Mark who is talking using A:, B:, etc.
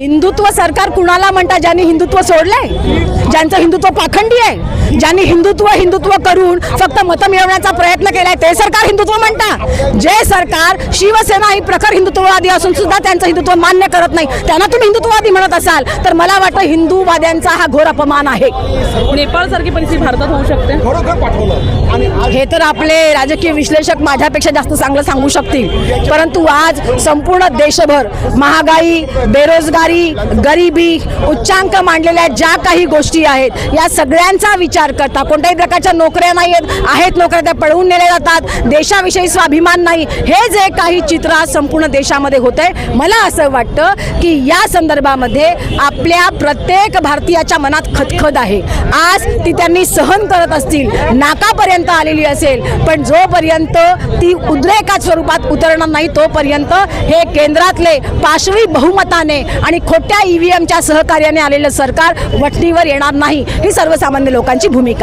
A: हिंदुत्व सरकार कुणाला म्हणतात? ज्यांनी हिंदुत्व सोडलंय, ज्यांचं हिंदुत्व पाखंडी आहे, ज्यांनी हिंदुत्व करून फक्त मतं मिळवण्याचा प्रयत्न केलाय, ते सरकार हिंदुत्व म्हणता? जे सरकार शिवसेना ही प्रखर हिंदुत्ववादी असून सुद्धा त्यांचं हिंदुत्व मान्य करत नाही, त्यांना तुम्ही हिंदुत्ववादी म्हणत असाल तर मला वाटतं हिंदूवाद्यांचा हा घोर अपमान आहे.
B: नेपाळ सारखी परिस्थिती भारतात होऊ शकते
A: हे तर आपले राजकीय विश्लेषक माझ्यापेक्षा जास्त चांगलं सांगू शकतील. परंतु आज संपूर्ण देशभर महागाई, बेरोजगारी, गरिबी, उच्चांक मांडलेल्या ज्या काही गोष्टी आहेत, या सगळ्यांचा विचार करता कोणत्याही प्रकारच्या नोकऱ्या नाही आहेत, नोकऱ्या त्या पळवून नेल्या जातात, देशाविषयी स्वाभिमान नाही, हे जे काही चित्र आज संपूर्ण देशामध्ये होतंय, मला असं वाटतं की या संदर्भामध्ये आपल्या प्रत्येक भारतीयाच्या मनात खदखद आहे. आज ती त्यांनी सहन करत असतील, नाकापर्यंत आलेली असेल, पण जोपर्यंत ती उद्रेकात स्वरूपात उतरणार नाही तोपर्यंत हे केंद्रातले पाशवी बहुमताने आणि खोट्या EVMच्या सहकार्याने आलेलं सरकार वठणीवर येणार नाही, ही सर्वसामान्य लोकांची भूमिका आहे.